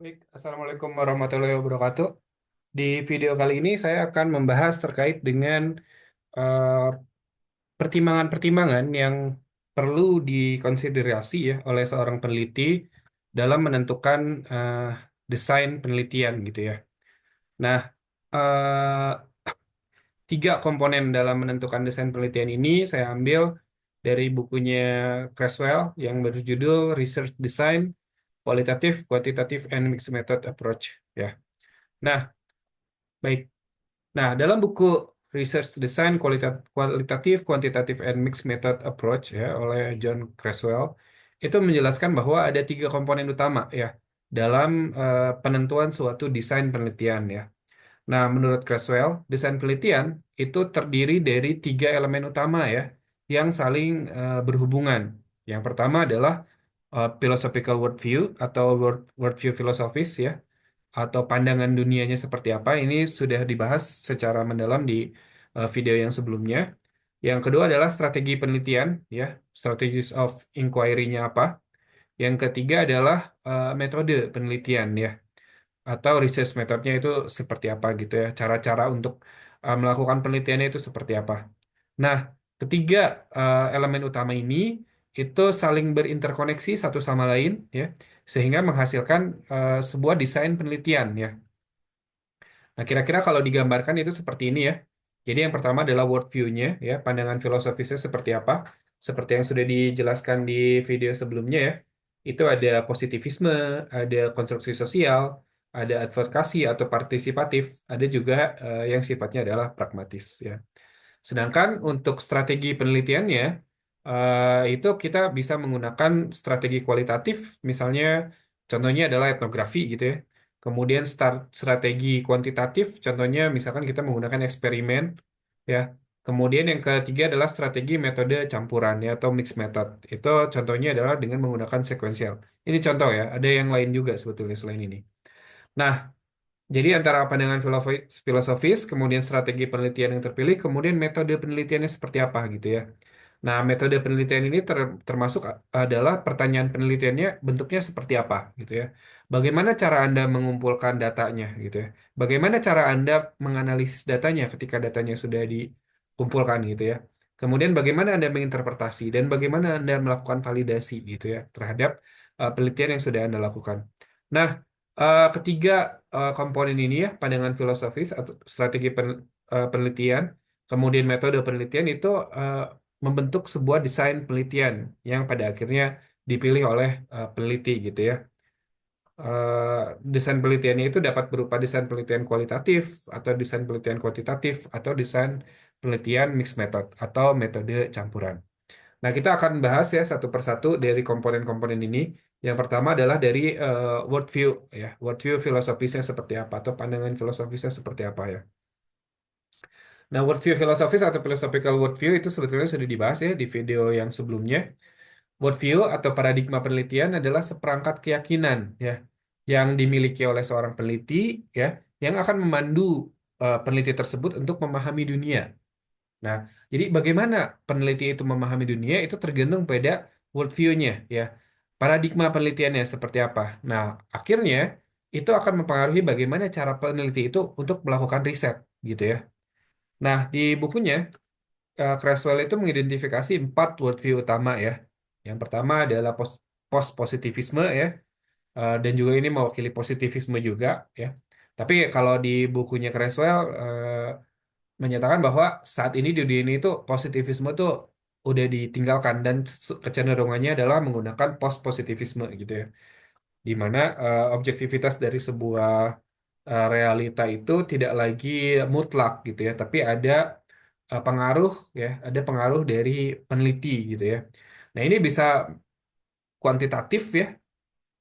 Baik, Assalamualaikum warahmatullahi wabarakatuh. Di video kali ini saya akan membahas terkait dengan eh, pertimbangan-pertimbangan yang perlu dikonsiderasi ya oleh seorang peneliti dalam menentukan eh, desain penelitian gitu ya. Nah, eh, tiga komponen dalam menentukan desain penelitian ini saya ambil dari bukunya Creswell yang berjudul Research Design, Qualitative, Quantitative, and Mixed Method Approach ya. Nah, baik. Nah, dalam buku Research Design Kualitatif, Quantitative, and Mixed Method Approach ya oleh John Creswell itu menjelaskan bahwa ada tiga komponen utama ya dalam penentuan suatu desain penelitian ya. Nah, menurut Creswell, desain penelitian itu terdiri dari tiga elemen utama ya yang saling berhubungan. Yang pertama adalah philosophical worldview atau worldview filosofis ya atau pandangan dunianya seperti apa. Ini sudah dibahas secara mendalam di video yang sebelumnya. Yang kedua adalah strategi penelitian, ya, strategies of inquiry-nya apa. Yang ketiga adalah metode penelitian, ya, atau research methodnya itu seperti apa gitu ya. Cara-cara untuk melakukan penelitiannya itu seperti apa. Nah, ketiga elemen utama ini itu saling berinterkoneksi satu sama lain, ya, sehingga menghasilkan sebuah desain penelitian, ya. Nah, kira-kira kalau digambarkan itu seperti ini ya. Jadi yang pertama adalah worldview-nya, ya, pandangan filosofisnya seperti apa. Seperti yang sudah dijelaskan di video sebelumnya ya. Itu ada positivisme, ada konstruksi sosial, ada advokasi atau partisipatif, ada juga yang sifatnya adalah pragmatis ya. Sedangkan untuk strategi penelitiannya, itu kita bisa menggunakan strategi kualitatif, misalnya contohnya adalah etnografi gitu ya. Kemudian strategi kuantitatif, contohnya misalkan kita menggunakan eksperimen, ya. Kemudian yang ketiga adalah strategi metode campuran ya atau mixed method. Itu contohnya adalah dengan menggunakan sekuensial. Ini contoh ya, ada yang lain juga sebetulnya selain ini. Nah, jadi antara pandangan filosofis, kemudian strategi penelitian yang terpilih, kemudian metode penelitiannya seperti apa gitu ya. Nah, metode penelitian ini termasuk adalah pertanyaan penelitiannya bentuknya seperti apa gitu ya. Bagaimana cara Anda mengumpulkan datanya gitu ya. Bagaimana cara Anda menganalisis datanya ketika datanya sudah dikumpulkan gitu ya. Kemudian bagaimana Anda menginterpretasi dan bagaimana Anda melakukan validasi gitu ya terhadap penelitian yang sudah Anda lakukan. Nah, ketiga komponen ini ya, pandangan filosofis atau strategi penelitian, kemudian metode penelitian itu eh, membentuk sebuah desain penelitian yang pada akhirnya dipilih oleh peneliti gitu ya. Desain penelitiannya itu dapat berupa desain penelitian kualitatif atau desain penelitian kuantitatif atau desain penelitian mixed method atau metode campuran. Nah, kita akan bahas ya satu persatu dari komponen-komponen ini. Yang pertama adalah dari worldview ya, worldview filosofisnya seperti apa atau pandangan filosofisnya seperti apa ya. Nah, worldview filosofis atau philosophical worldview itu sebetulnya sudah dibahas ya di video yang sebelumnya. Worldview atau paradigma penelitian adalah seperangkat keyakinan ya yang dimiliki oleh seorang peneliti ya yang akan memandu peneliti tersebut untuk memahami dunia. Nah, jadi bagaimana peneliti itu memahami dunia itu tergantung pada worldview-nya ya. Paradigma penelitiannya seperti apa. Nah, akhirnya itu akan mempengaruhi bagaimana cara peneliti itu untuk melakukan riset gitu ya. Nah, di bukunya Creswell itu mengidentifikasi empat worldview utama ya. Yang pertama adalah post-positivisme ya, dan juga ini mewakili positivisme juga ya. Tapi kalau di bukunya Creswell menyatakan bahwa saat ini di dunia ini itu positivisme itu udah ditinggalkan dan kecenderungannya adalah menggunakan post-positivisme gitu ya, di mana objektivitas dari sebuah realita itu tidak lagi mutlak gitu ya, tapi ada pengaruh ya, ada pengaruh dari peneliti gitu ya. Nah, ini bisa kuantitatif ya,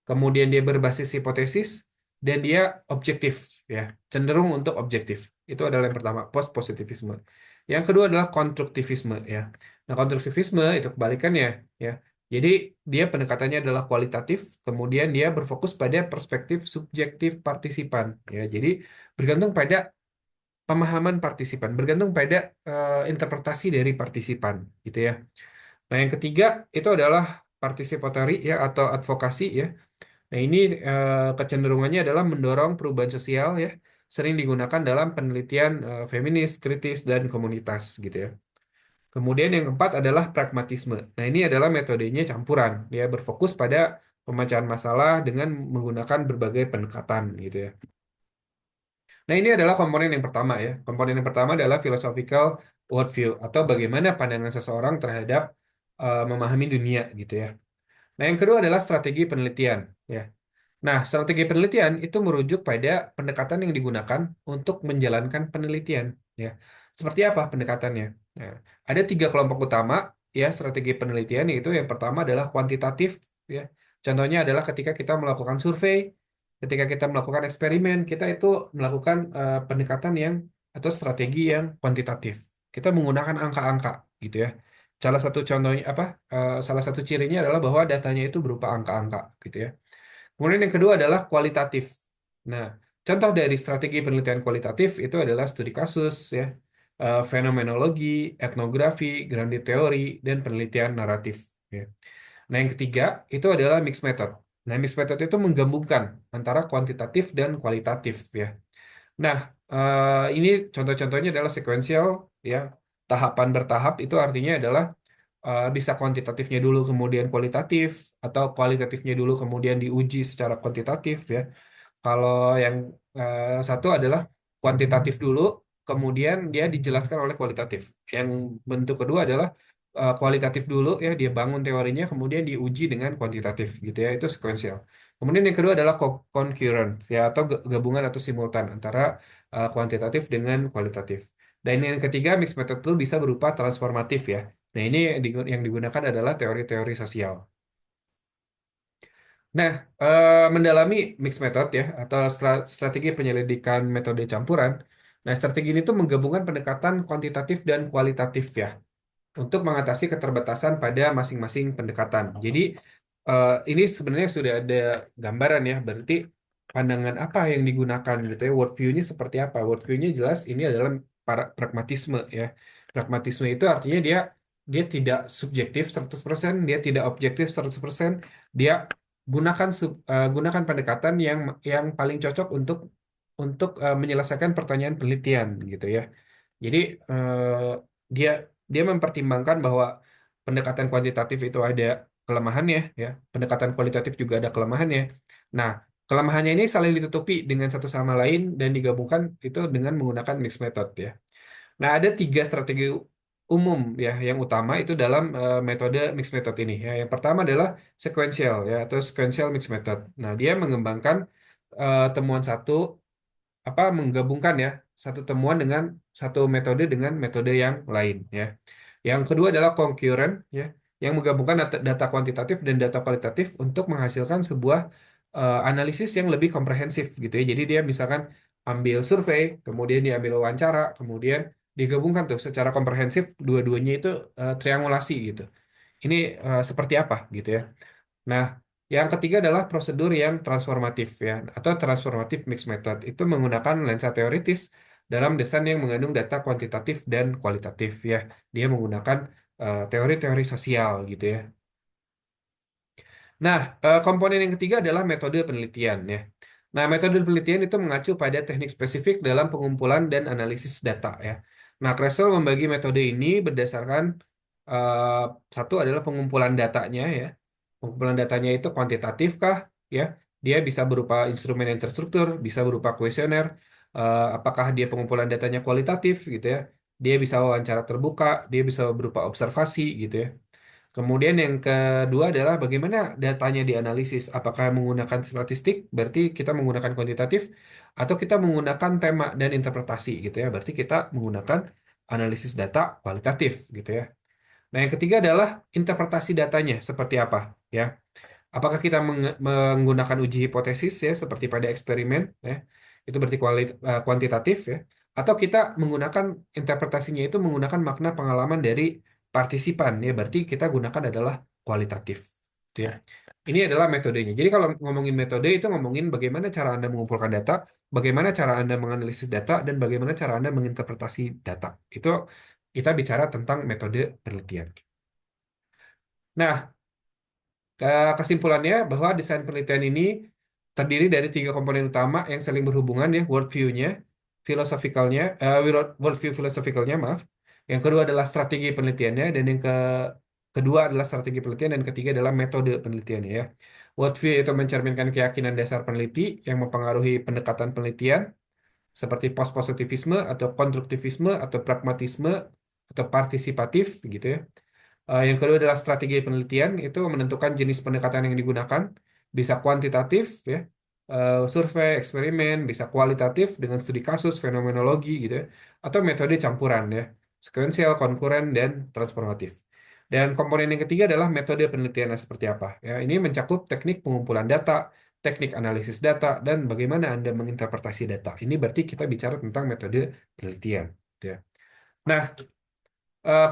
kemudian dia berbasis hipotesis, dan dia objektif ya, cenderung untuk objektif. Itu adalah yang pertama, post positivisme. Yang kedua adalah konstruktivisme ya. Nah, konstruktivisme itu kebalikannya ya. Jadi dia pendekatannya adalah kualitatif, kemudian dia berfokus pada perspektif subjektif partisipan ya. Jadi bergantung pada pemahaman partisipan, bergantung pada interpretasi dari partisipan gitu ya. Nah, yang ketiga itu adalah participatory ya atau advokasi ya. Nah, ini kecenderungannya adalah mendorong perubahan sosial ya, sering digunakan dalam penelitian feminis, kritis, dan komunitas gitu ya. Kemudian yang keempat adalah pragmatisme. Nah, ini adalah metodenya campuran, ya berfokus pada pemecahan masalah dengan menggunakan berbagai pendekatan gitu ya. Nah, ini adalah komponen yang pertama ya. Komponen yang pertama adalah philosophical worldview atau bagaimana pandangan seseorang terhadap memahami dunia gitu ya. Nah, yang kedua adalah strategi penelitian ya. Nah, strategi penelitian itu merujuk pada pendekatan yang digunakan untuk menjalankan penelitian, ya. Seperti apa pendekatannya? Nah, ada tiga kelompok utama, ya, strategi penelitian, yaitu yang pertama adalah kuantitatif, ya. Contohnya adalah ketika kita melakukan survei, ketika kita melakukan eksperimen, kita itu melakukan pendekatan yang atau strategi yang kuantitatif. Kita menggunakan angka-angka, gitu ya. Salah satu contohnya apa? Salah satu cirinya adalah bahwa datanya itu berupa angka-angka, gitu ya. Kemudian yang kedua adalah kualitatif. Nah, contoh dari strategi penelitian kualitatif itu adalah studi kasus, ya, fenomenologi, etnografi, grounded teori, dan penelitian naratif. Ya. Nah, yang ketiga itu adalah mixed method. Nah, mixed method itu menggabungkan antara kuantitatif dan kualitatif, ya. Nah, ini contoh-contohnya adalah sekuensial, ya, tahapan bertahap itu artinya adalah bisa kuantitatifnya dulu kemudian kualitatif atau kualitatifnya dulu kemudian diuji secara kuantitatif ya. Kalau yang satu adalah kuantitatif dulu kemudian dia dijelaskan oleh kualitatif. Yang bentuk kedua adalah kualitatif dulu ya dia bangun teorinya kemudian diuji dengan kuantitatif gitu ya itu sekuensial. Kemudian yang kedua adalah concurrent ya atau gabungan atau simultan antara kuantitatif dengan kualitatif. Dan yang ketiga mixed method itu bisa berupa transformatif ya. Nah, ini yang digunakan adalah teori-teori sosial. Nah, mendalami mixed method ya, atau strategi penyelidikan metode campuran. Nah, strategi ini tuh menggabungkan pendekatan kuantitatif dan kualitatif ya, untuk mengatasi keterbatasan pada masing-masing pendekatan. Jadi, ini sebenarnya sudah ada gambaran ya, berarti pandangan apa yang digunakan gitu ya, worldview-nya seperti apa. Worldview-nya jelas ini adalah pragmatisme ya. Pragmatisme itu artinya dia dia tidak subjektif 100%, dia tidak objektif 100%, dia gunakan pendekatan yang paling cocok untuk menyelesaikan pertanyaan penelitian gitu ya. Jadi dia dia mempertimbangkan bahwa pendekatan kuantitatif itu ada kelemahannya ya, pendekatan kualitatif juga ada kelemahannya. Nah, kelemahannya ini saling ditutupi dengan satu sama lain dan digabungkan itu dengan menggunakan mixed method ya. Nah, ada tiga strategi umum ya yang utama itu dalam metode mixed method ini ya. Yang pertama adalah sequential ya atau sequential mixed method. Nah, dia mengembangkan temuan satu apa menggabungkan ya satu temuan dengan satu metode dengan metode yang lain ya. Yang kedua adalah concurrent ya, yang menggabungkan data kuantitatif dan data kualitatif untuk menghasilkan sebuah analisis yang lebih komprehensif gitu ya. Jadi dia misalkan ambil survei, kemudian dia ambil wawancara, kemudian digabungkan tuh secara komprehensif dua-duanya itu triangulasi gitu. Ini seperti apa gitu ya. Nah, yang ketiga adalah prosedur yang transformatif ya, atau transformative mixed method. Itu menggunakan lensa teoritis dalam desain yang mengandung data kuantitatif dan kualitatif ya. Dia menggunakan teori-teori sosial gitu ya. Nah, komponen yang ketiga adalah metode penelitian ya. Nah, metode penelitian itu mengacu pada teknik spesifik dalam pengumpulan dan analisis data ya. Nah, Creswell membagi metode ini berdasarkan eh, satu adalah pengumpulan datanya ya. Pengumpulan datanya itu kuantitatif kah ya? Dia bisa berupa instrumen yang terstruktur, bisa berupa kuesioner. Apakah dia pengumpulan datanya kualitatif gitu ya? Dia bisa wawancara terbuka, dia bisa berupa observasi gitu ya. Kemudian yang kedua adalah bagaimana datanya dianalisis. Apakah menggunakan statistik, berarti kita menggunakan kuantitatif, atau kita menggunakan tema dan interpretasi gitu ya. Berarti kita menggunakan analisis data kualitatif gitu ya. Nah, yang ketiga adalah interpretasi datanya seperti apa ya. Apakah kita menggunakan uji hipotesis ya seperti pada eksperimen ya. Itu berarti kuantitatif ya. Atau kita menggunakan interpretasinya itu menggunakan makna pengalaman dari partisipan ya. Berarti kita gunakan adalah kualitatif. Gitu ya. Ini adalah metodenya. Jadi kalau ngomongin metode itu ngomongin bagaimana cara Anda mengumpulkan data, bagaimana cara Anda menganalisis data, dan bagaimana cara Anda menginterpretasi data. Itu kita bicara tentang metode penelitian. Nah, Kesimpulannya bahwa desain penelitian ini terdiri dari tiga komponen utama yang saling berhubungan ya, worldview-nya, worldview filosofikalnya, maaf. Yang kedua adalah strategi penelitiannya, dan yang kedua adalah strategi penelitian, dan ketiga adalah metode penelitiannya ya. Worldview itu mencerminkan keyakinan dasar peneliti yang mempengaruhi pendekatan penelitian, seperti post-positivisme atau konstruktivisme atau pragmatisme atau partisipatif gitu ya. Yang kedua adalah strategi penelitian, itu menentukan jenis pendekatan yang digunakan, bisa kuantitatif ya, survei, eksperimen, bisa kualitatif dengan studi kasus, fenomenologi gitu ya, atau metode campuran ya, sekuensial, konkuren, dan transformatif. Dan komponen yang ketiga adalah metode penelitian seperti apa. Ya, ini mencakup teknik pengumpulan data, teknik analisis data, dan bagaimana Anda menginterpretasi data. Ini berarti kita bicara tentang metode penelitian. Gitu ya. Nah,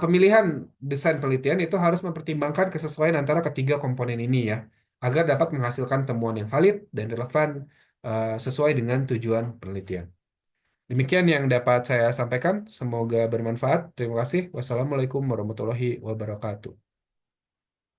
pemilihan desain penelitian itu harus mempertimbangkan kesesuaian antara ketiga komponen ini ya, agar dapat menghasilkan temuan yang valid dan relevan sesuai dengan tujuan penelitian. Demikian yang dapat saya sampaikan. Semoga bermanfaat. Terima kasih. Wassalamualaikum warahmatullahi wabarakatuh.